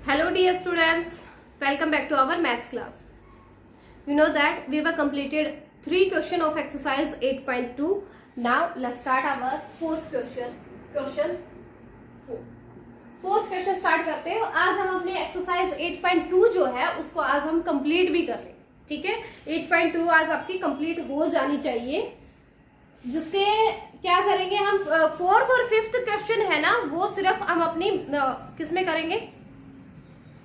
Hello dear students, welcome back to our maths class. You know that we were completed 3 question of exercise 8.2. Now let's start our fourth question. Fourth question start करते हैं। आज हम अपने exercise 8.2 जो है उसको आज हम कंप्लीट भी कर लें। ठीक है, 8.2 आज आपकी कंप्लीट हो जानी चाहिए, जिसके क्या करेंगे हम फोर्थ और फिफ्थ क्वेश्चन है ना, वो सिर्फ हम अपनी किस में करेंगे,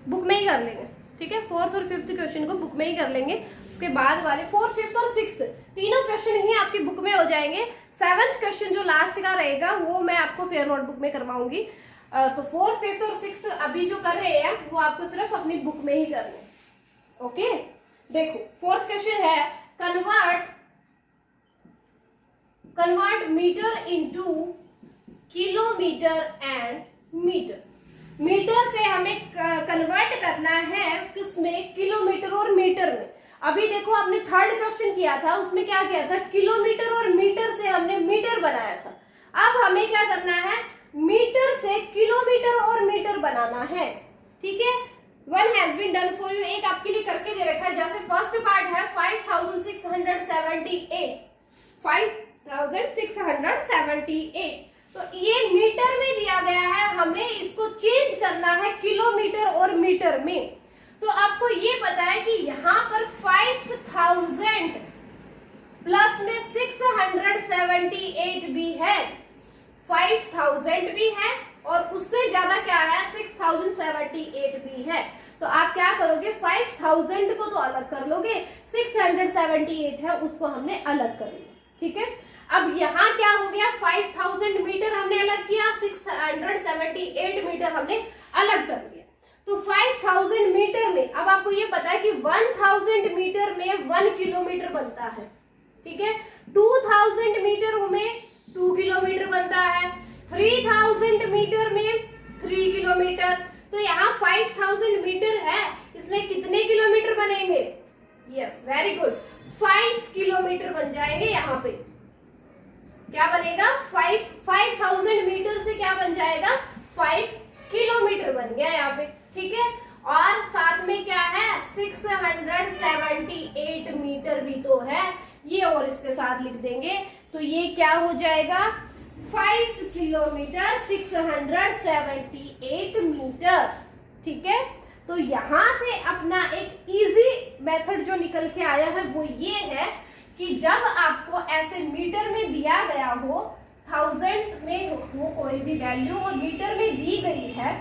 बुक में ही कर लेंगे। ठीक है, फोर्थ और फिफ्थ क्वेश्चन को बुक में ही कर लेंगे। उसके बाद वाले फोर्थ, फिफ्थ और सिक्स्थ तीनों क्वेश्चन ही आपकी बुक में हो जाएंगे। सेवंथ क्वेश्चन जो लास्ट का रहेगा वो मैं आपको फेयर नोटबुक में करवाऊंगी। तो फोर्थ, फिफ्थ और सिक्स्थ अभी जो कर रहे हैं वो आपको सिर्फ अपनी बुक में ही करने। ओके, देखो फोर्थ क्वेश्चन है convert metre into kilometre and metre. Metre से हमें कन्वर्ट करना है किसमें, किलोमीटर और मीटर में। अभी देखो आपने थर्ड क्वेश्चन किया था, उसमें क्या किया था, किलोमीटर और मीटर से हमने मीटर बनाया था। अब हमें क्या करना है, मीटर से किलोमीटर और मीटर बनाना है। ठीक है, one has been done for you, एक आपके लिए करके दे रखा है। जैसे फर्स्ट पार्ट है 5678, तो ये मीटर में दिया गया है, हमें इसको चेंज करना है किलोमीटर और मीटर में। तो आपको ये पता है कि यहाँ पर 5000 प्लस में 678 भी है, 5000 भी है और उससे ज्यादा क्या है, 6078 भी है। तो आप क्या करोगे, 5000 को तो अलग कर लोगे, 678 है उसको हमने अलग कर लिया। ठीक है, अब यहाँ क्या हो गया, 5000 मीटर हमने अलग किया, 678 मीटर हमने अलग कर लिया। तो 5000 मीटर में अब आपको ये पता है कि 1000 मीटर में 1 किलोमीटर बनता है। ठीक है, 2000 मीटर में 2 किलोमीटर बनता है, 3000 मीटर में 3 किलोमीटर। तो यहाँ 5000 मीटर है, इसमें कितने किलोमीटर बनेंगे, यस वेरी गुड, 5 किलोमीटर बन जाएंगे। यहाँ पे क्या बनेगा, 5000 मीटर से क्या बन जाएगा, 5 किलोमीटर बन गया यहाँ पे। ठीक है, और साथ में क्या है, 678 मीटर भी तो है, ये और इसके साथ लिख देंगे। तो ये क्या हो जाएगा, 5 किलोमीटर 678 मीटर। ठीक है, तो यहां से अपना एक इजी मेथड जो निकल के आया है वो ये है कि जब आपको ऐसे मीटर में दिया गया हो, थाउजेंड्स में हो कोई भी वैल्यू और मीटर में दी गई है,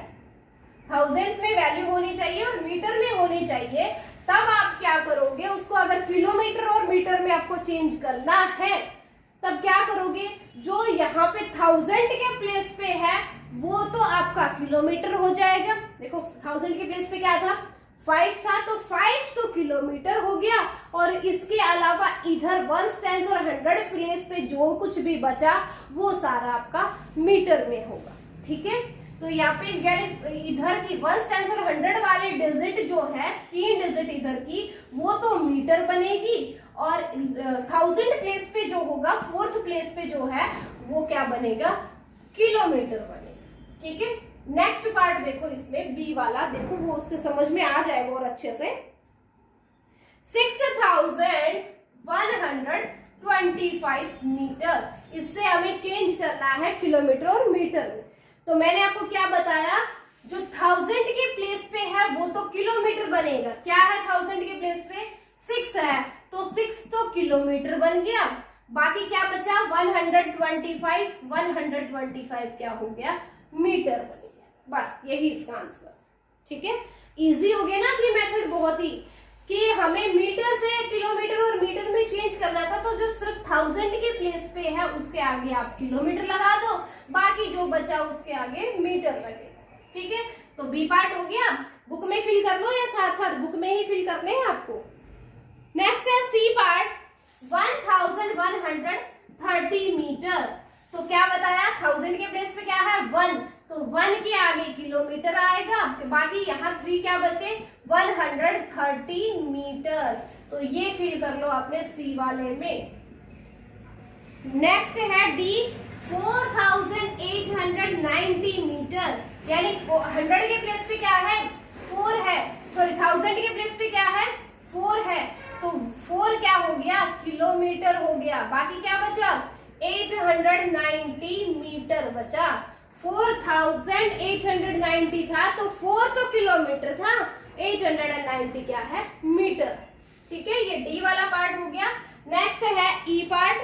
थाउजेंड्स में वैल्यू होनी चाहिए और मीटर में होनी चाहिए, तब आप क्या करोगे, उसको अगर किलोमीटर और मीटर में आपको चेंज करना है तब क्या करोगे, जो यहाँ पे 1000 के प्लेस पे है वो तो आपका किलोमीटर हो जाएगा। देखो 1000 के प्लेस पे क्या था, 5 था, तो 5 तो किलोमीटर हो गया, और इसके अलावा इधर 1 10 और 100 प्लेस पे जो कुछ भी बचा वो सारा आपका मीटर में होगा। ठीक है, तो यहाँ पे इधर की 1 10 और 100 वाले डिजिट जो है, 3 डिजिट इधर की, वो तो मीटर बनेगी, और 1000 प्लेस पे जो होगा, फोर्थ प्लेस पे जो है वो क्या बनेगा, किलोमीटर बनेगा। ठीक है, नेक्स्ट पार्ट देखो, इसमें बी वाला देखो, वो उससे समझ में आ जाएगा और अच्छे से। 6125 मीटर, इससे हमें चेंज करना है किलोमीटर और मीटर में। तो मैंने आपको क्या बताया, जो 1000 के प्लेस पे है वो तो किलोमीटर बनेगा। क्या है 1000 के प्लेस पे, 6 है, तो 6 तो किलोमीटर बन गया। बाकी क्या बचा, 125 क्या हो गया, मीटर बन गया। बस यही इसका आंसर। ठीक है, इजी हो गया ना अपनी मेथड बहुत ही, कि हमें मीटर से किलोमीटर और मीटर में चेंज करना था, तो जब सिर्फ 1000 के प्लेस पे है उसके आगे आप किलोमीटर लगा दो, बाकी जो बचा उसके आगे मीटर लगेगा। ठीक है, तो बी पार्ट हो गया, बुक में फिल कर लो या साथ साथ बुक में ही फिल करने हैं आपको। नेक्स्ट है सी पार्ट, 1130 मीटर। तो क्या बताया, 1000 के प्लेस पे क्या है, 1, तो 1 के आगे किलोमीटर आएगा, बाकी यहाँ 3 क्या बचे, 130 मीटर। तो ये फिल कर लो आपने सी वाले में। नेक्स्ट है डी, 4890 मीटर, यानी 100 के प्लेस पे क्या है 4 है, सॉरी 1000 के प्लेस पे क्या है 4 है, तो 4 क्या हो गया किलोमीटर हो गया। बाकी क्या बचा 890 मीटर बचा। 4890 था तो 4 तो किलोमीटर था, 890 क्या है मीटर। ठीक है, ये डी वाला पार्ट हो गया। नेक्स्ट है ई पार्ट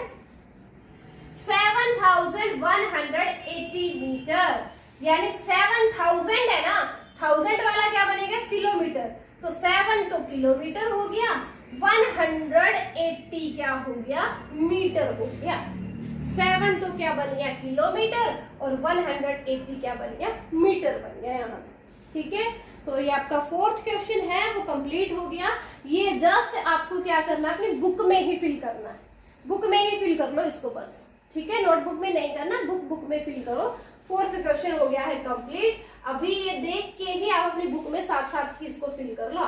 7180 मीटर, यानी 7000 है ना, 1000 वाला क्या बनेगा किलोमीटर, तो 7 तो किलोमीटर हो गया, 180 क्या हो गया मीटर हो गया। 7 तो क्या बन गया किलोमीटर और 180 क्या बन गया मीटर बन गया यहां से। ठीक है, तो ये आपका 4th क्वेश्चन है वो कंप्लीट हो गया। ये जस्ट आपको क्या करना है अपनी बुक में ही फिल करना है, बुक में ही फिल कर लो इसको बस। ठीक है, नोटबुक में नहीं करना, बुक में फिल करो। 4th क्वेश्चन हो गया है कंप्लीट। अभी ये देख के ही आप अपनी बुक में साथ साथ ही इसको फिल कर लो।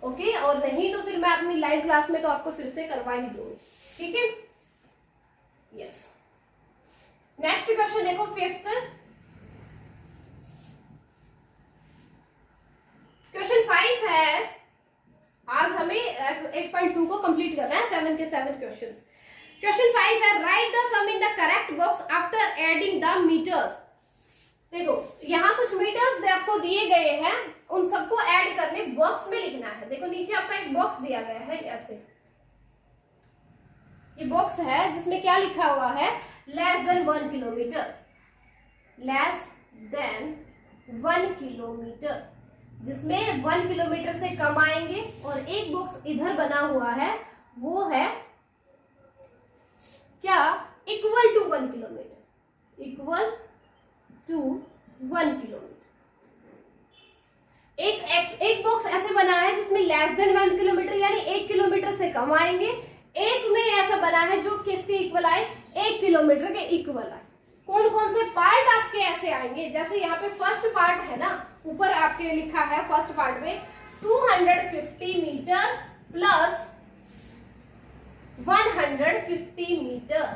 ओके, और नहीं तो फिर मैं अपनी लाइव क्लास में तो आपको फिर से करवा ही दूंगी। ठीक है, यस। नेक्स्ट क्वेश्चन देखो 5th क्वेश्चन 5 है। आज हमें 8.2 को कंप्लीट करना है, 7 के 7 क्वेश्चंस। क्वेश्चन 5 है write the sum in the correct box after adding the metres. देखो यहाँ कुछ मीटर्स आपको दिए गए हैं, उन सबको ऐड करने बॉक्स में लिखना है। देखो नीचे आपका एक बॉक्स दिया गया है, ऐसे ये बॉक्स है जिसमें क्या लिखा हुआ है less than 1 kilometre, less than 1 kilometre, जिसमें 1 किलोमीटर से कम आएंगे। और एक बॉक्स इधर बना हुआ है वो है क्या equal to 1 kilometre, equal to 1 kilometre. एक बॉक्स ऐसे बना है जिसमें लेस देन 1 किलोमीटर यानी 1 किलोमीटर से कम आएंगे। एक में ऐसा बना है जो किसके इक्वल आए 1 किलोमीटर के इक्वल आए। कौन कौन से पार्ट आपके ऐसे आएंगे, जैसे यहाँ पे फर्स्ट पार्ट है ना, ऊपर आपके लिखा है फर्स्ट पार्ट में 250 मीटर प्लस 150 मीटर।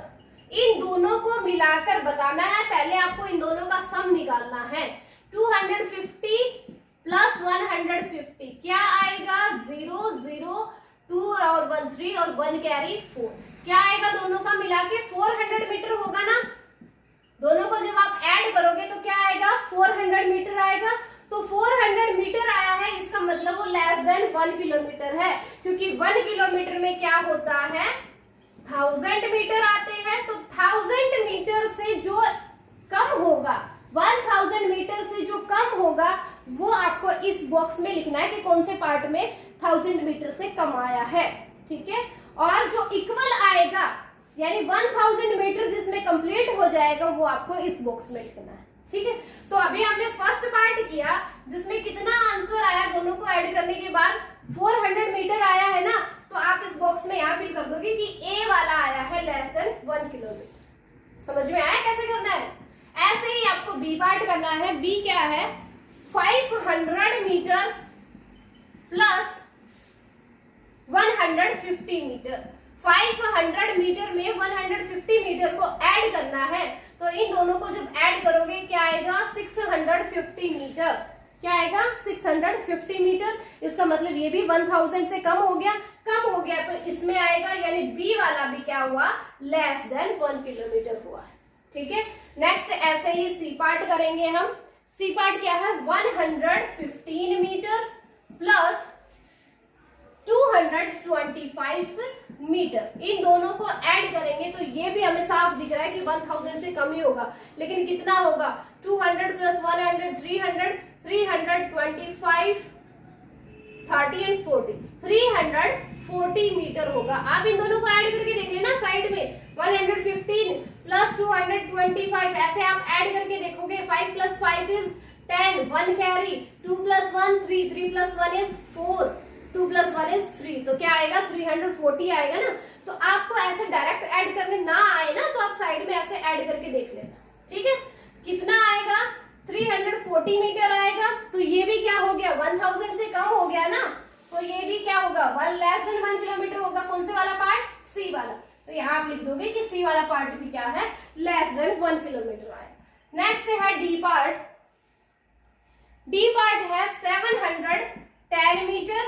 इन दोनों को मिलाकर बताना है, पहले आपको इन दोनों का सम निकालना है। 250 प्लस 150 क्या आएगा 0 0 2 और 1 3 और 1 कैरी 4, क्या आएगा दोनों का मिला के 400 मीटर होगा ना। दोनों को जब आप ऐड करोगे तो क्या आएगा 400 मीटर आएगा। तो 400 मीटर आया है, इसका मतलब वो लेस देन 1 किलोमीटर है, क्योंकि 1 किलोमीटर में क्या होता है 1000 मीटर आते हैं। तो 1000 मीटर से जो कम होगा, 1000 मीटर से जो कम होगा वो आपको इस बॉक्स में लिखना है कि कौन से पार्ट में 1000 मीटर से कम आया है। ठीक है, और जो इक्वल आएगा यानी 1000 मीटर जिसमें कंप्लीट हो जाएगा वो आपको इस बॉक्स में लिखना है। ठीक है, तो अभी हमने फर्स्ट पार्ट किया जिसमें कितना आंसर आया दोनों को ऐड करने के बाद 400 मीटर आया है ना, तो आप इस बॉक्स में यहाँ फिल कर दोगे कि ए वाला आया है लेस देन 1 किलोमीटर। समझ में आया कैसे करना है। ऐसे ही आपको बी पार्ट करना है। बी क्या है 500 मीटर प्लस 150 मीटर। 500 मीटर में 150 मीटर को ऐड करना है, तो इन दोनों को जब ऐड करोगे क्या आएगा 650 मीटर। क्या आएगा 650 मीटर। इसका मतलब ये भी 1000 से कम हो गया, तो इसमें आएगा, यानी बी वाला भी क्या हुआ लेस देन 1 किलोमीटर हुआ है। ठीक है, नेक्स्ट ऐसे ही सी पार्ट करेंगे हम। सी पार्ट क्या है 115 मीटर प्लस 225 मीटर। इन दोनों को ऐड करेंगे तो ये भी हमें साफ दिख रहा है कि 1000 से कम ही होगा, लेकिन कितना होगा 200 प्लस 100 300 325 30 एंड 40 340 मीटर होगा। आप इन दोनों को ऐड करके देख लेना साइड में 115 प्लस 225 ऐसे आप ऐड करके देखोगे। 5 plus 5 is 10, 1 carry, 2 plus 1 3, 3 plus 1 is 4, 2 plus 1 is 3, तो क्या आएगा 340 आएगा ना। तो आपको ऐसे डायरेक्ट ऐड करने ना आए ना, तो आप साइड में ऐसे ऐड करके देख लेना। ठीक है, कितना आएगा 340 मीटर आएगा। तो ये भी क्या हो गया 1000 से कम हो गया ना, तो ये भी क्या होगा 1 लेस देन 1 किलोमीटर होगा। कौन से वाला पार्ट सी वाला। तो यहाँ आप लिख दोगे कि सी वाला पार्ट भी क्या है लेस देन 1 किलोमीटर आएगा। नेक्स्ट है डी पार्ट। डी पार्ट है 710 मीटर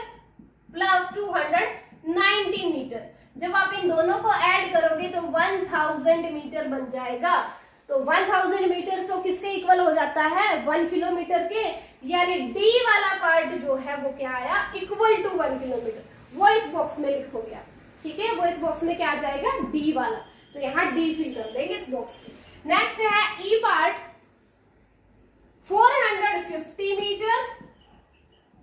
प्लस 290 मीटर। जब आप इन दोनों को ऐड करोगे तो 1000 मीटर बन जाएगा। तो 1000 मीटर सो किसके इक्वल हो जाता है, 1 किलोमीटर के। यानी डी वाला पार्ट जो है वो क्या आया, इक्वल टू 1 किलोमीटर। वो इस बॉक्स में लिखोगे आप, ठीक है। वो इस बॉक्स में क्या आ जाएगा, डी वाला। तो यहाँ डी फिल कर देंगे इस बॉक्स में। नेक्स्ट है ई पार्ट 450 मीटर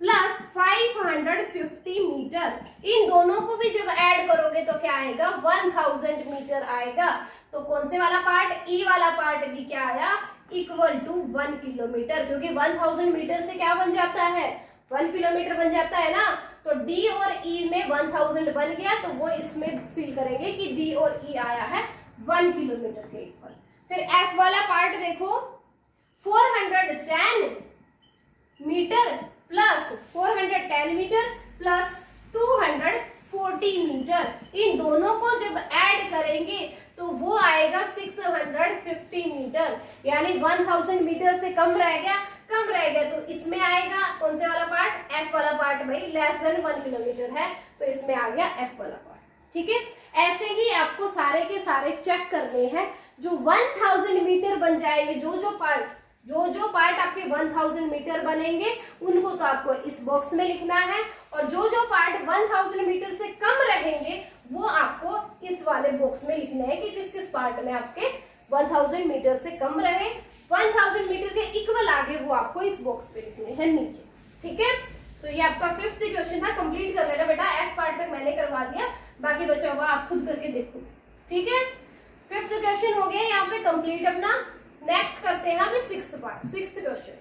प्लस 550 मीटर। इन दोनों को भी जब ऐड करोगे तो क्या आएगा, 1000 मीटर आएगा। तो कौन से वाला पार्ट, ई वाला पार्ट भी क्या आया, इक्वल टू 1 किलोमीटर, क्योंकि 1000 मीटर से क्या बन जाता है, 1 किलोमीटर बन जाता है ना। तो डी और ई में 1000 बन गया, तो वो इसमें फिल करेंगे कि डी और ई आया है 1 किलोमीटर के इक्वल। फिर एफ वाला पार्ट देखो, 410 metre plus 410 metre plus 240 metre. इन दोनों को जब ऐड करेंगे तो वो आएगा 650 मीटर। यानी 1000 मीटर से कम रह गया, तो इसमें आएगा कौन से वाला पार्ट, एफ वाला पार्ट। भाई लेस देन 1 किलोमीटर है तो इसमें आ गया एफ वाला पार्ट, ठीक है। ऐसे ही आपको सारे के सारे चेक करने हैं। जो 1000 मीटर बन जाएंगे, जो पार्ट आपके 1000 मीटर बनेंगे उनको तो आपको इस बॉक्स में लिखना है, और जो पार्ट 1000 मीटर से कम रहेंगे वो आपको इस वाले बॉक्स में लिखना है कि किस पार्ट में आपके 1000 मीटर से कम रहे, 1000 मीटर के इक्वल आगे, वो आपको इस बॉक्स पे लिखने हैं नीचे, ठीक है। तो ये आपका 5th क्वेश्चन था। कंप्लीट कर लेना बेटा, एफ पार्ट तक मैंने करवा दिया, बाकी बचा हुआ आप खुद करके देखो, ठीक है। 5th क्वेश्चन हो गया यहाँ पे कंप्लीट अपना। नेक्स्ट करते हैं हम 6th part, 6th question.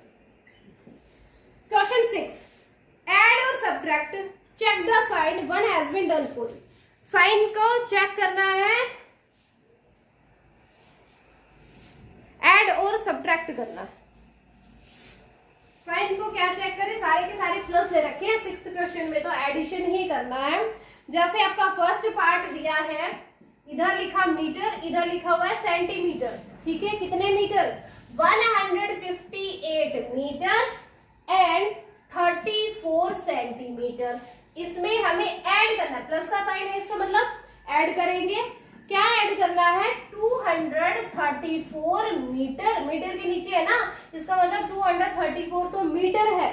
Question 6, add और subtract, check the sign, one has been done for you. Sign को चेक करना है, ऐड और सब्ट्रैक्ट करना है। साइन को क्या चेक करें, सारे के सारे प्लस दे रखे हैं 6th क्वेश्चन में, तो एडिशन ही करना है। जैसे आपका फर्स्ट पार्ट दिया है, इधर लिखा मीटर, इधर लिखा हुआ है सेंटीमीटर, ठीक है। कितने मीटर, 158 मीटर एंड 34 सेंटीमीटर। इसमें हमें ऐड करना है, प्लस का साइन है इसका मतलब ऐड करेंगे। क्या ऐड करना है, 234 मीटर, मीटर के नीचे है ना, इसका मतलब 234 तो मीटर है,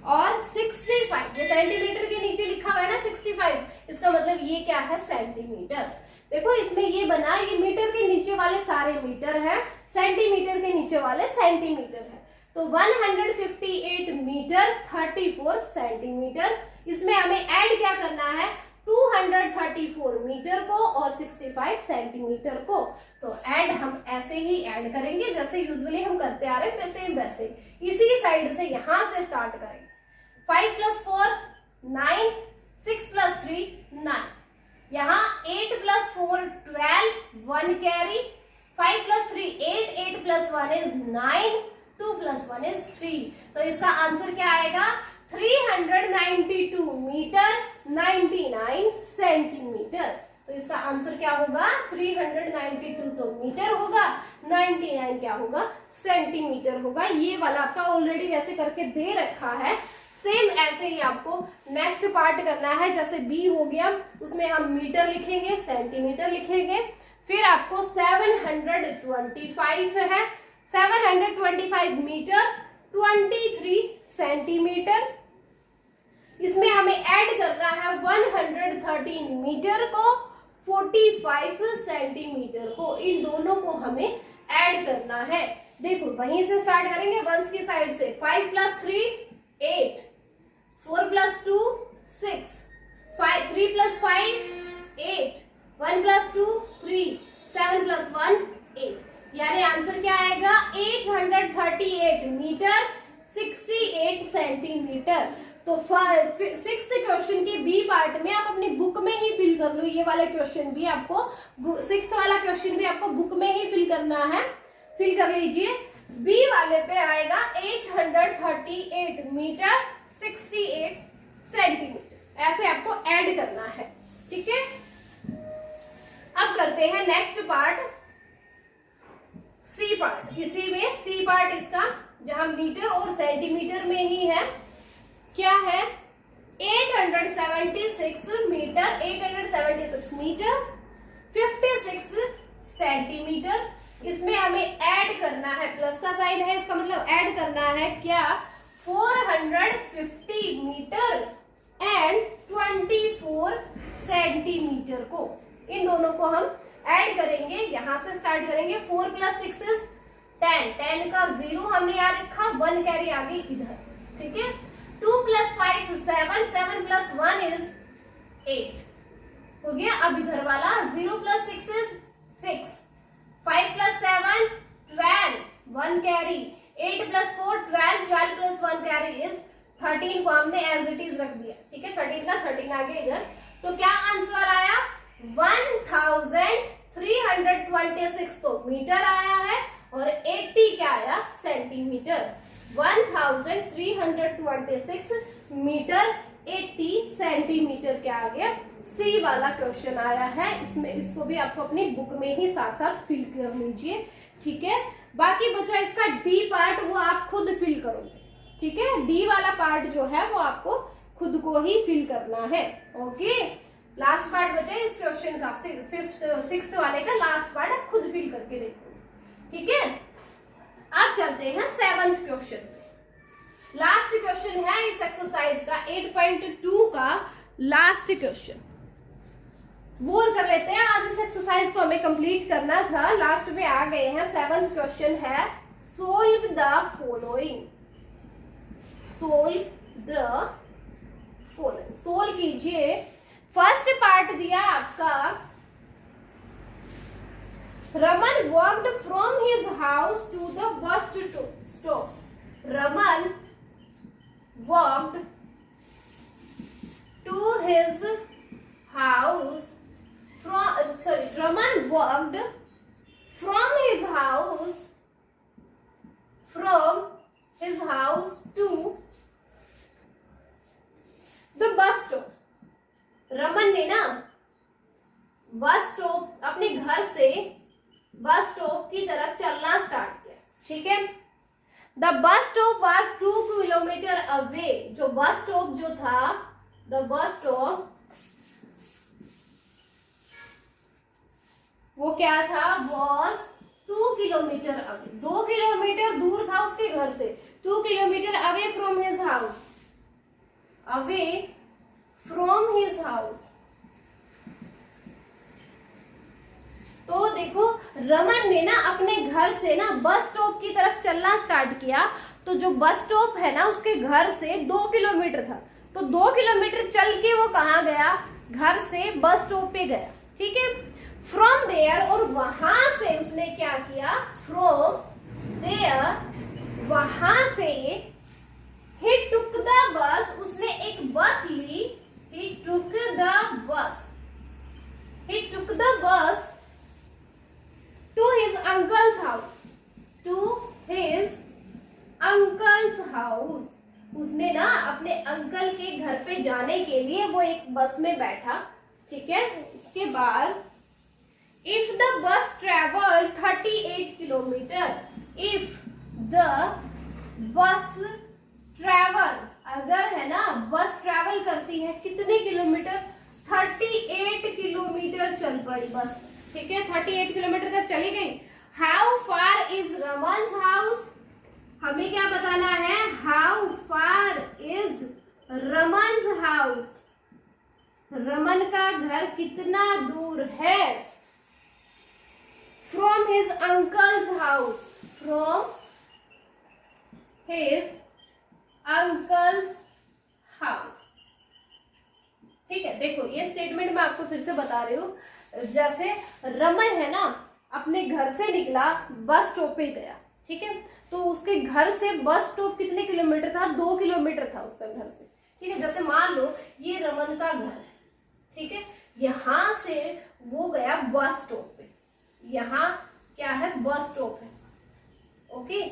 और 65, ये सेंटीमीटर के नीचे लिखा हुआ है ना 65, इसका मतलब ये क्या है, सेंटीमीटर। देखो इसमें ये बना, ये मीटर के नीचे वाले सारे मीटर है, सेंटीमीटर के नीचे वाले सेंटीमीटर है। तो 158 मीटर 34 सेंटीमीटर। इसमें हमें ऐड क्या करना है, 234 मीटर को और 65 सेंटीमीटर को। तो ऐड हम ऐसे ही ऐड करेंगे जैसे यूजुअली हम करते आ रहे हैं, वैसे इसी साइड से यहां से स्टार्ट करेंगे। 5 + 4 9, 6 + 3 9, यहाँ 8 + 4 12, 1 कैरी, 5 + 3 8, 8 + 1 is 9, 2 + 1 is 3। तो इसका आंसर क्या आएगा, 392 मीटर 99 सेंटीमीटर। तो इसका आंसर क्या होगा, 392 तो मीटर होगा, 99 क्या होगा, सेंटीमीटर होगा। ये वाला आपका ऑलरेडी वैसे करके दे रखा है। सेम ऐसे ही आपको नेक्स्ट पार्ट करना है, जैसे बी हो गया, उसमें हम मीटर लिखेंगे, सेंटीमीटर लिखेंगे। फिर आपको 725 है, 725 मीटर 23 सेंटीमीटर। इसमें हमें ऐड करना है 113 मीटर को 45 सेंटीमीटर को। इन दोनों को हमें ऐड करना है। देखो वहीं से स्टार्ट करेंगे, वंस की साइड से। 5 + 3 8, 4 + 2 6, 3 + 5 8, 1 + 2 3, 7 + 1 8। यानी आंसर क्या आएगा, 838 मीटर 68 सेंटीमीटर। तो 6th क्वेश्चन के बी पार्ट में आप अपनी बुक में ही फिल कर लो। ये वाला क्वेश्चन भी आपको, 6th वाला क्वेश्चन भी आपको बुक में ही फिल करना है, फिल कर लीजिए। बी वाले पे आएगा 838 मीटर 68 सेंटीमीटर। ऐसे आपको ऐड करना है, ठीक है। अब करते हैं नेक्स्ट पार्ट, सी पार्ट। इसी में सी पार्ट इसका जहां मीटर और सेंटीमीटर में ही है, क्या है 876 मीटर, 876 मीटर 56 सेंटीमीटर। इसमें हमें ऐड करना है, प्लस का साइन है, इसका मतलब ऐड करना है क्या 450 मीटर एंड 24 सेंटीमीटर को। इन दोनों को हम ऐड करेंगे, यहां से स्टार्ट करेंगे। 4 + 6 इज 10, 10 का 0 हमने यहाँ रखा, 1 कैरी आ गई इधर, ठीक है। 2 + 5 7, 7 + 1 इज 8 हो गया। अब इधर वाला 0 + 6 इज 6, 5 + 7 12, 1 कैरी, 8 + 4 12, 12 + 1 कैरी इज 13 को हमने एज इट इज रख दिया, ठीक है। 13 का 13 आ गया इधर। तो क्या आंसर आया 1326 तो मीटर आया है और 80 क्या आया सेंटीमीटर। 1326 मीटर 80 सेंटीमीटर क्या आ गया, सी वाला क्वेश्चन आया है। इसमें इसको भी आपको अपनी बुक में ही साथ साथ फिल कर लीजिए, ठीक है। बाकी बचा इसका डी पार्ट, वो आप खुद फिल करोगे, ठीक है। डी वाला पार्ट जो है वो आपको खुद को ही फिल करना है, ओके। लास्ट पार्ट बचा इस क्वेश्चन का, 6th वाले का लास्ट पार्ट आप खुद फिल करके देखो, ठीक है। अब चलते हैं 7th क्वेश्चन। लास्ट क्वेश्चन है इस एक्सरसाइज का 8.2 का लास्ट क्वेश्चन, वो कर लेते हैं। आज इस एक्सरसाइज को हमें कंप्लीट करना था, लास्ट में आ गए हैं। 7th क्वेश्चन है solve the following, solve the following, solve कीजिए। फर्स्ट पार्ट दिया आपका, Raman walked from his house to the bus stop. Raman walked to his house Raman walked from his house to the bus stop. Raman ने ना bus stop, अपने घर से bus stop की तरफ चलना स्टार्ट किया, ठीक है। The bus stop was 2 kilometre away. जो बस स्टॉप जो था, द बस स्टॉप वो क्या था, वॉज 2 किलोमीटर अवे, 2 किलोमीटर दूर था उसके घर से। 2 kilometre away from his house, away from his house. तो देखो रमन ने ना अपने घर से ना बस स्टॉप की तरफ चलना स्टार्ट किया। तो जो बस स्टॉप है ना उसके घर से 2 किलोमीटर था, तो 2 किलोमीटर चल के वो कहाँ गया, घर से बस स्टॉप पे गया, ठीक है। फ्रॉम देयर, और वहां से उसने क्या किया, फ्रॉम देयर वहां से ही टुक द बस, उसने एक बस ली। ही took the bus, he took the bus to his uncle's house, to his uncle's house. उसने ना अपने अंकल के घर पे जाने के लिए वो एक बस में बैठा, ठीक है। इसके बाद if the bus traveled 38 kilometer, if the bus travel, अगर है ना बस ट्रेवल करती है कितने किलोमीटर, 38 किलोमीटर चल पड़ी बस, ठीक है। 38 किलोमीटर तक चली गई। How far is Raman's house, हमें क्या बताना है, how far is Raman's house, Raman का घर कितना दूर है। From his uncle's house, from his uncle's house, ठीक है। देखो ये स्टेटमेंट मैं आपको फिर से बता रही हूँ। जैसे रमन है ना अपने घर से निकला, बस स्टॉप पे गया, ठीक है। तो उसके घर से बस स्टॉप कितने किलोमीटर था, 2 किलोमीटर था उसका घर से, ठीक है। जैसे मान लो ये रमन का घर है, ठीक है। यहां से वो गया बस स्टॉप पे, यहाँ क्या है, बस स्टॉप है, ओके।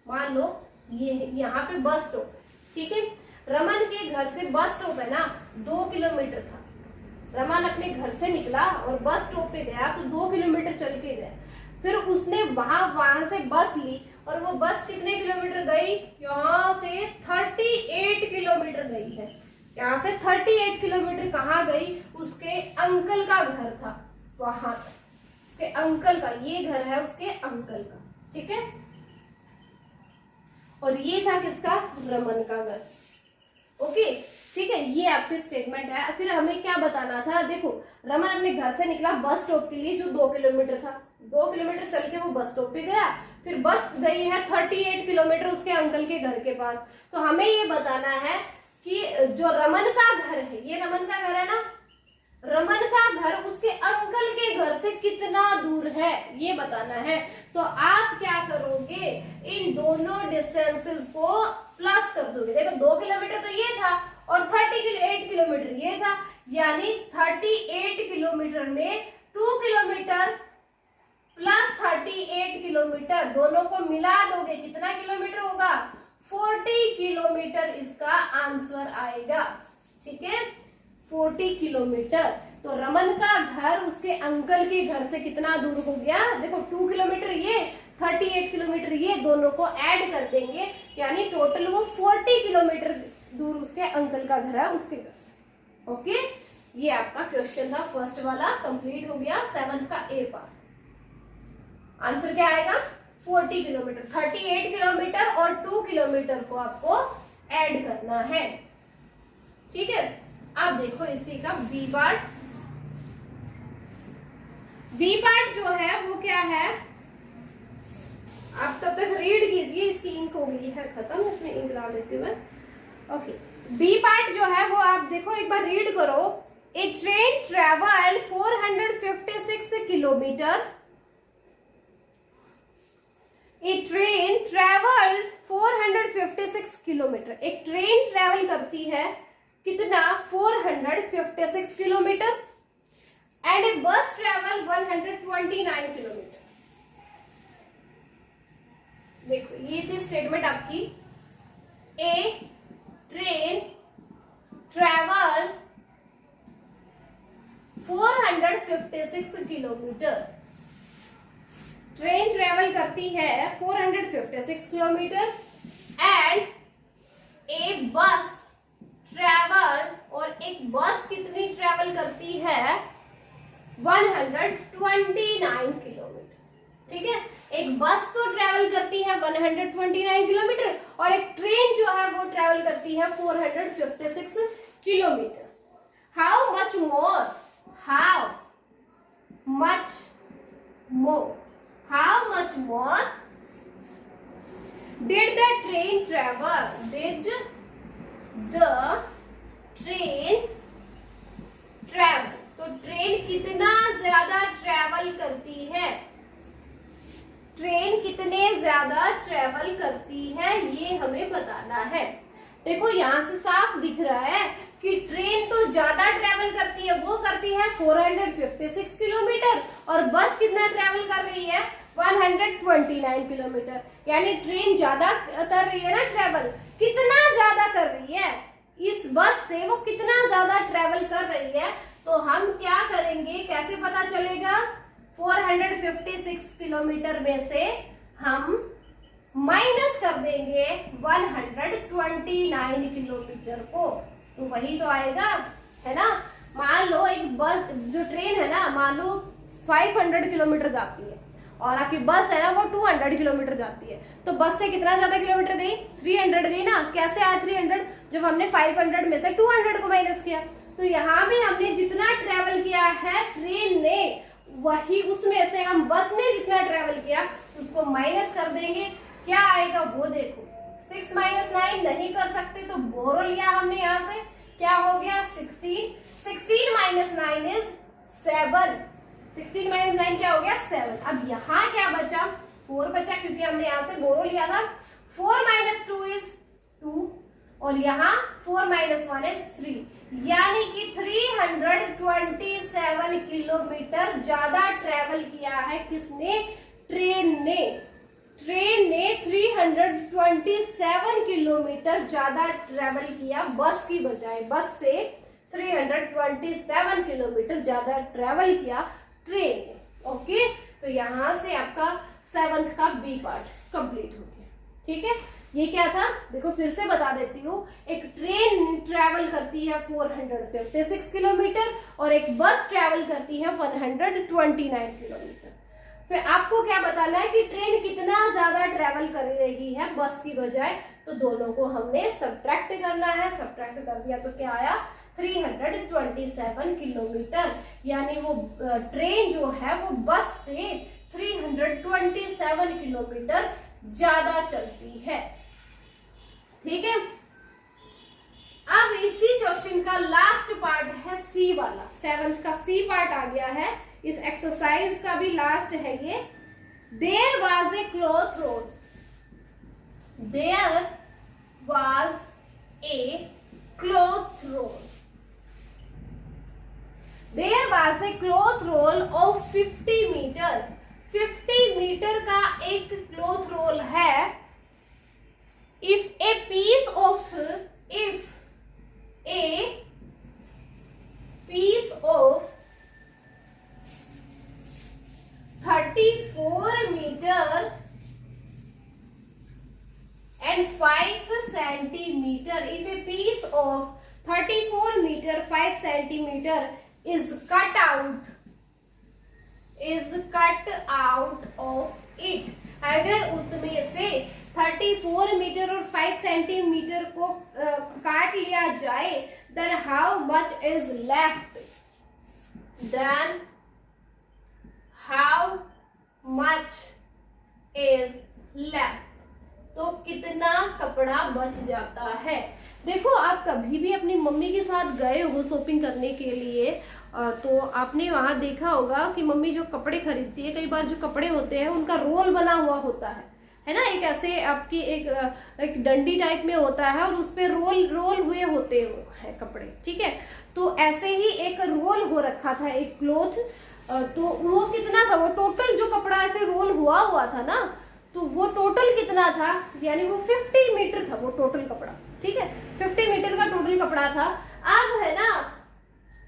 मान लो ये यहाँ पे बस स्टॉप है, ठीक है। रमन के घर से बस स्टॉप है ना 2 किलोमीटर था। रमन अपने घर से निकला और बस स्टॉप पे गया तो 2 किलोमीटर चल के गया। फिर उसने वहां से बस ली और वो बस कितने किलोमीटर गई, यहाँ से 38 किलोमीटर गई है। यहाँ से 38 किलोमीटर कहाँ गई, उसके अंकल का घर था वहां तक, उसके अंकल का, ये घर है उसके अंकल का, ठीक है। और ये था किसका, रमन का घर। ओके ठीक है, ये आपकी स्टेटमेंट है। फिर हमें क्या बताना था, देखो रमन अपने घर से निकला बस स्टॉप के लिए जो 2 किलोमीटर था, 2 किलोमीटर चल के वो बस स्टॉप पे गया, फिर बस गई है 38 किलोमीटर उसके अंकल के घर के पास। तो हमें ये बताना है कि जो रमन का घर है, ये रमन का घर है ना, रमन का घर उसके अंकल के घर से कितना दूर है ये बताना है। तो आप क्या करोगे, इन दोनों डिस्टेंसेस को प्लस कर दोगे। देखो 2 किलोमीटर तो ये था और 38 किलोमीटर ये था, यानी 38 किलोमीटर में 2 किलोमीटर प्लस 38 किलोमीटर दोनों को मिला दोगे, कितना किलोमीटर होगा, 40 किलोमीटर इसका आंसर आएगा, ठीक है, 40 किलोमीटर। तो रमन का घर उसके अंकल के घर से कितना दूर हो गया, देखो 2 किलोमीटर ये, 38 किलोमीटर ये, दोनों को ऐड कर देंगे, यानी टोटल वो 40 किलोमीटर दूर उसके अंकल का घर है उसके घर से। ओके, ये आपका क्वेश्चन था फर्स्ट वाला, कंप्लीट हो गया 7th का ए पार्ट। आंसर क्या आएगा, 40 किलोमीटर, 38 किलोमीटर और 2 किलोमीटर को आपको ऐड करना है, ठीक है। अब देखो इसी का बी पार्ट। बी पार्ट जो है वो क्या है, आप तब तक रीड कीजिए, इसकी इंक हो गई है खत्म, इसमें इंक डाल लेती हूँ मैं। ओके, बी पार्ट जो है वो आप देखो एक बार रीड करो। ए ट्रेन ट्रेवल 456 किलोमीटर, ए ट्रेन ट्रेवल 456 किलोमीटर, एक ट्रेन ट्रेवल करती है कितना, 456 किलोमीटर, एंड ए बस ट्रेवल 129 किलोमीटर। देखो ये थी स्टेटमेंट आपकी, a train travel 456 kilometre, train travel करती है 456 किलोमीटर, एंड ए बस ट्रेवल, और एक बस कितनी ट्रेवल करती है, 129 किलोमीटर, ठीक है। एक बस तो ट्रेवल करती है 129 किलोमीटर और एक ट्रेन जो है वो ट्रेवल करती है 456 kilometre. How much more, how much more, how much more did the train travel, did the train travel, तो ट्रेन कितना ज्यादा ट्रेवल करती है, ट्रेन कितने ज्यादा ट्रेवल करती है ये हमें बताना है। देखो यहाँ से साफ दिख रहा है कि ट्रेन तो ज्यादा ट्रेवल करती है, वो करती है 456 किलोमीटर, और बस कितना ट्रेवल कर रही है, 129 किलोमीटर, यानी ट्रेन ज्यादा कर रही है ना ट्रेवल, कितना ज्यादा कर रही है, इस बस से वो कितना ज्यादा ट्रेवल कर रही है। तो हम क्या करेंगे, कैसे पता चलेगा, 456 किलोमीटर में से हम माइनस कर देंगे 129 किलोमीटर को, तो वही तो आएगा, है ना। मान लो एक बस जो ट्रेन है ना, मान लो 500 किलोमीटर जाती है और आपकी बस है ना वो 200 किलोमीटर जाती है, तो बस से कितना ज्यादा किलोमीटर गई, 300 गई ना। कैसे आया 300, जब हमने 500 में से 200 को माइनस किया। तो यहाँ भी हमने जितना ट्रेवल किया है ट्रेन ने, वही उसमें से हम बस ने जितना ट्रेवल किया उसको माइनस कर देंगे, क्या आएगा वो देखो। 6 माइनस 9 नहीं कर सकते तो बोरो लिया हमने, यहाँ से क्या हो गया 16, 16 माइनस 9 इज 7, 16 माइनस 9 क्या हो गया 7। अब यहाँ क्या बचा, 4 बचा, क्योंकि हमने यहाँ से बोरो लिया था। 4 माइनस 2 इज 2, और यहाँ 4 माइनस 1 इज 3, यानी कि 327 किलोमीटर ज्यादा ट्रेवल किया है किसने, ट्रेन ने। ट्रेन ने 327 किलोमीटर ज्यादा ट्रेवल किया बस की बजाय, बस से 327 किलोमीटर ज्यादा ट्रेवल किया ट्रेन ने। ओके, तो यहां से आपका 7th का बी पार्ट कंप्लीट हुआ। ठीक है, ये क्या था देखो फिर से बता देती हूँ। एक ट्रेन ट्रैवल करती है 456 किलोमीटर और एक बस ट्रैवल करती है 129 किलोमीटर। फिर आपको क्या बताना है कि ट्रेन कितना ज्यादा ट्रैवल कर रही है बस की बजाय, तो दोनों को हमने सब्ट्रैक्ट करना है। सब्ट्रैक्ट कर दिया तो क्या आया 327 किलोमीटर, यानी वो ट्रेन जो है वो बस से 327 किलोमीटर ज्यादा चलती है। ठीक है, अब इसी क्वेश्चन का लास्ट पार्ट है सी वाला, 7th का सी पार्ट आ गया है। इस एक्सरसाइज का भी लास्ट है ये। There was a cloth roll, there was a cloth roll, there was a cloth roll of 50 metre. 50 metre का एक क्लॉथ रोल है। If a piece of 34 meter and 5 centimeter, if a piece of 34 meter 5 centimeter is cut out of it, अगर उसमें से 34 metre और 5 centimetre को काट लिया जाए, then how much is left? Then how much is left? तो कितना कपड़ा बच जाता है। देखो आप कभी भी अपनी मम्मी के साथ गए हो शॉपिंग करने के लिए, तो आपने वहां देखा होगा कि मम्मी जो कपड़े खरीदती है, कई बार जो कपड़े होते हैं उनका रोल बना हुआ होता है ना, एक ऐसे आपकी एक डंडी टाइप में होता है और उस पे रोल हुए होते हैं कपड़े। ठीक है, तो ऐसे ही एक रोल हो रखा था एक क्लॉथ, तो वो कितना था, वो टोटल जो कपड़ा ऐसे रोल हुआ था ना, तो वो टोटल कितना था, यानी वो 50 मीटर था वो टोटल कपड़ा। ठीक है, 50 मीटर का टोटल कपड़ा था। अब है ना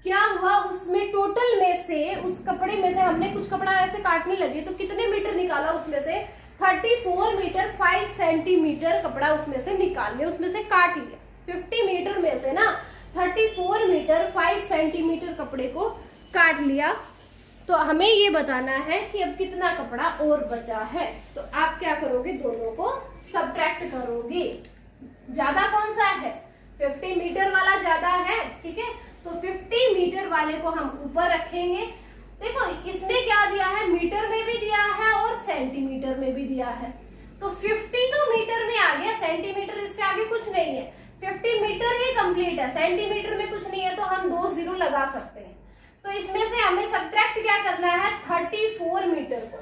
क्या हुआ, उसमें टोटल में से उस कपड़े में से हमने कुछ कपड़ा ऐसे काटने लगे, तो कितने मीटर निकाला उसमें से 34 मीटर 5 सेंटीमीटर कपड़ा उसमें से निकाल लिया, उसमें से काट लिया। 50 मीटर में से ना 34 मीटर 5 सेंटीमीटर कपड़े को काट लिया। तो हमें ये बताना है कि अब कितना कपड़ा और बचा है। तो आप क्या करोगे, दोनों को सब्ट्रैक्ट करोगे। ज्यादा कौन सा है, 50 मीटर वाला ज्यादा है। ठीक है, तो 50 मीटर वाले को हम ऊपर रखेंगे। देखो इसमें क्या दिया है, मीटर में भी दिया है और सेंटीमीटर में भी दिया है। तो 50 तो मीटर में आ गया, सेंटीमीटर इसके आगे कुछ नहीं है। 50 मीटर ही कंप्लीट है, सेंटीमीटर में कुछ नहीं है, तो हम 2 जीरो लगा सकते हैं। तो इसमें से हमें सब्ट्रैक्ट क्या करना है, 34 मीटर को,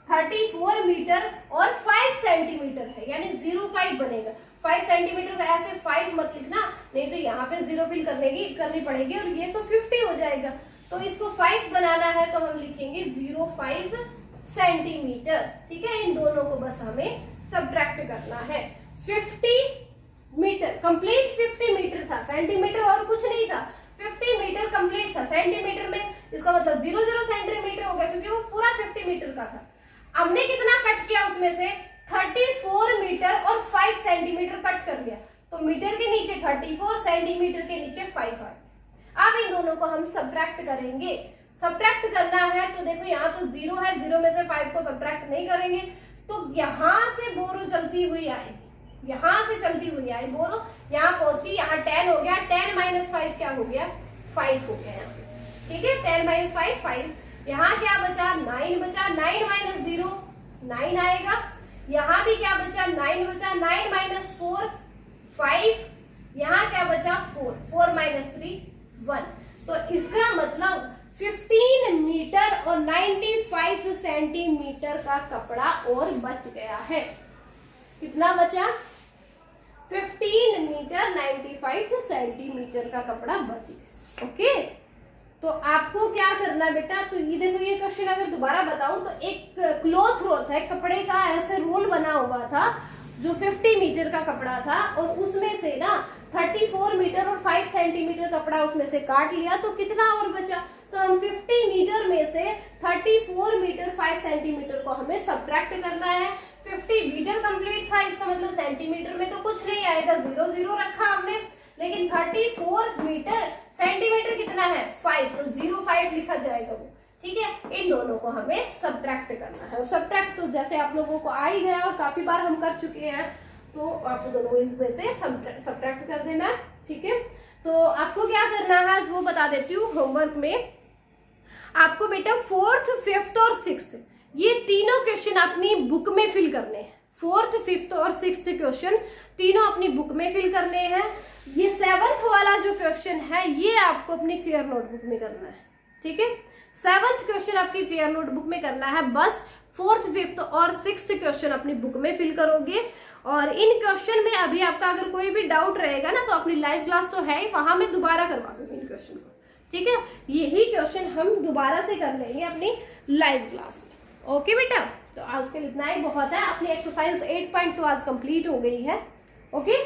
34 मीटर और 5 सेंटीमीटर है, यानी 05 बनेगा। 5 सेंटीमीटर का ऐसे 5 मत लिखना, नहीं तो यहाँ पे 0 फिल करनी पड़ेगी और ये तो 50 हो जाएगा। तो इसको 5 बनाना है तो हम लिखेंगे 05 सेंटीमीटर। ठीक है, इन दोनों को बस हमें सब्ट्रैक्ट करना है। 50 मीटर कंप्लीट 50 मीटर था, सेंटीमीटर और कुछ नहीं था। 50 मीटर कंप्लीट था, सेंटीमीटर में इसका मतलब 00 सेंटीमीटर हो गया, क्योंकि वो पूरा 50 मीटर का था। हमने कितना कट किया, उसमें से 34 मीटर और 5 सेंटीमीटर कट कर लिया, तो मीटर के नीचे 34, सेंटीमीटर के नीचे 5 आए। अब इन दोनों को हम सब्ट्रैक्ट करेंगे। सब्ट्रैक्ट करना है तो देखो यहाँ तो 0 है, 0 में से 5 को सब्ट्रैक्ट नहीं करेंगे, तो यहाँ से बोरो चलती हुई आएगी, यहाँ से चलती हुई आई बोरो, यहाँ पहुंची, यहाँ 10 हो गया, 10 माइनस 5 क्या हो गया, 5 हो गया यहाँ पे। ठीक है, 10 माइनस 5 5। यहाँ क्या बचा, 9 बचा, 9 माइनस 0 9 आएगा। यहाँ भी क्या बचा, 9 बचा, 9 माइनस 4 5। यहाँ क्या बचा, 4 4 माइनस 3 1। तो इसका मतलब 15 मीटर और 95 सेंटीमीटर का कपड़ा और बच गया है। कितना बचा, 15 मीटर 95 सेंटीमीटर का कपड़ा बच गया। ओके, तो आपको क्या करना बेटा, तो ये देखो ये क्वेश्चन अगर दोबारा बताऊं तो एक क्लॉथ रोल था, एक कपड़े का ऐसे रोल बना हुआ था जो 50 मीटर का कपड़ा था, और उसमें से ना 34 मीटर और 5 सेंटीमीटर कपड़ा उसमें से काट लिया, तो कितना और बचा। तो हम 50 मीटर में से 34 मीटर 5 सेंटीमीटर को हमें सब्ट्रैक्ट करना है। 50 मीटर कंप्लीट था, इसका मतलब सेंटीमीटर में तो कुछ नहीं आएगा, 0 0 रखा हमने, लेकिन 34 मीटर सेंटीमीटर कितना है 5, तो 05 लिखा जाएगा वो। ठीक है, इन दोनों को हमें सब्ट्रैक्ट करना है, और सब्ट्रैक्ट तो जैसे आप लोगों को आ ही गया और काफी बार हम कर चुके हैं, तो आपको दोनों को इनमें से सब्ट्रैक्ट कर देना है। ठीक है, तो आपको क्या करना है वो बता देती हूँ। होमवर्क में आपको बेटा 4th, 5th और 6th ये तीनों क्वेश्चन अपनी बुक में फिल करने हैं। 4th, 5th और 6th क्वेश्चन तीनों अपनी बुक में फिल करने हैं। ये 7th वाला जो क्वेश्चन है ये आपको अपनी फेयर नोटबुक में करना है। ठीक है, 7th क्वेश्चन आपकी फेयर नोटबुक में करना है, बस 4th, 5th और 6th क्वेश्चन अपनी बुक में फिल करोगे। और इन क्वेश्चन में अभी आपका अगर कोई भी डाउट रहेगा ना, तो अपनी लाइव क्लास तो है ही, वहां मैं दोबारा करवा दूंगी इन क्वेश्चन को। ठीक है, यही क्वेश्चन हम दोबारा से कर लेंगे अपनी लाइव क्लास में। ओके बेटा, तो आज के लिए इतना ही बहुत है। अपनी एक्सरसाइज 8.2 आज कंप्लीट हो गई है। ओके।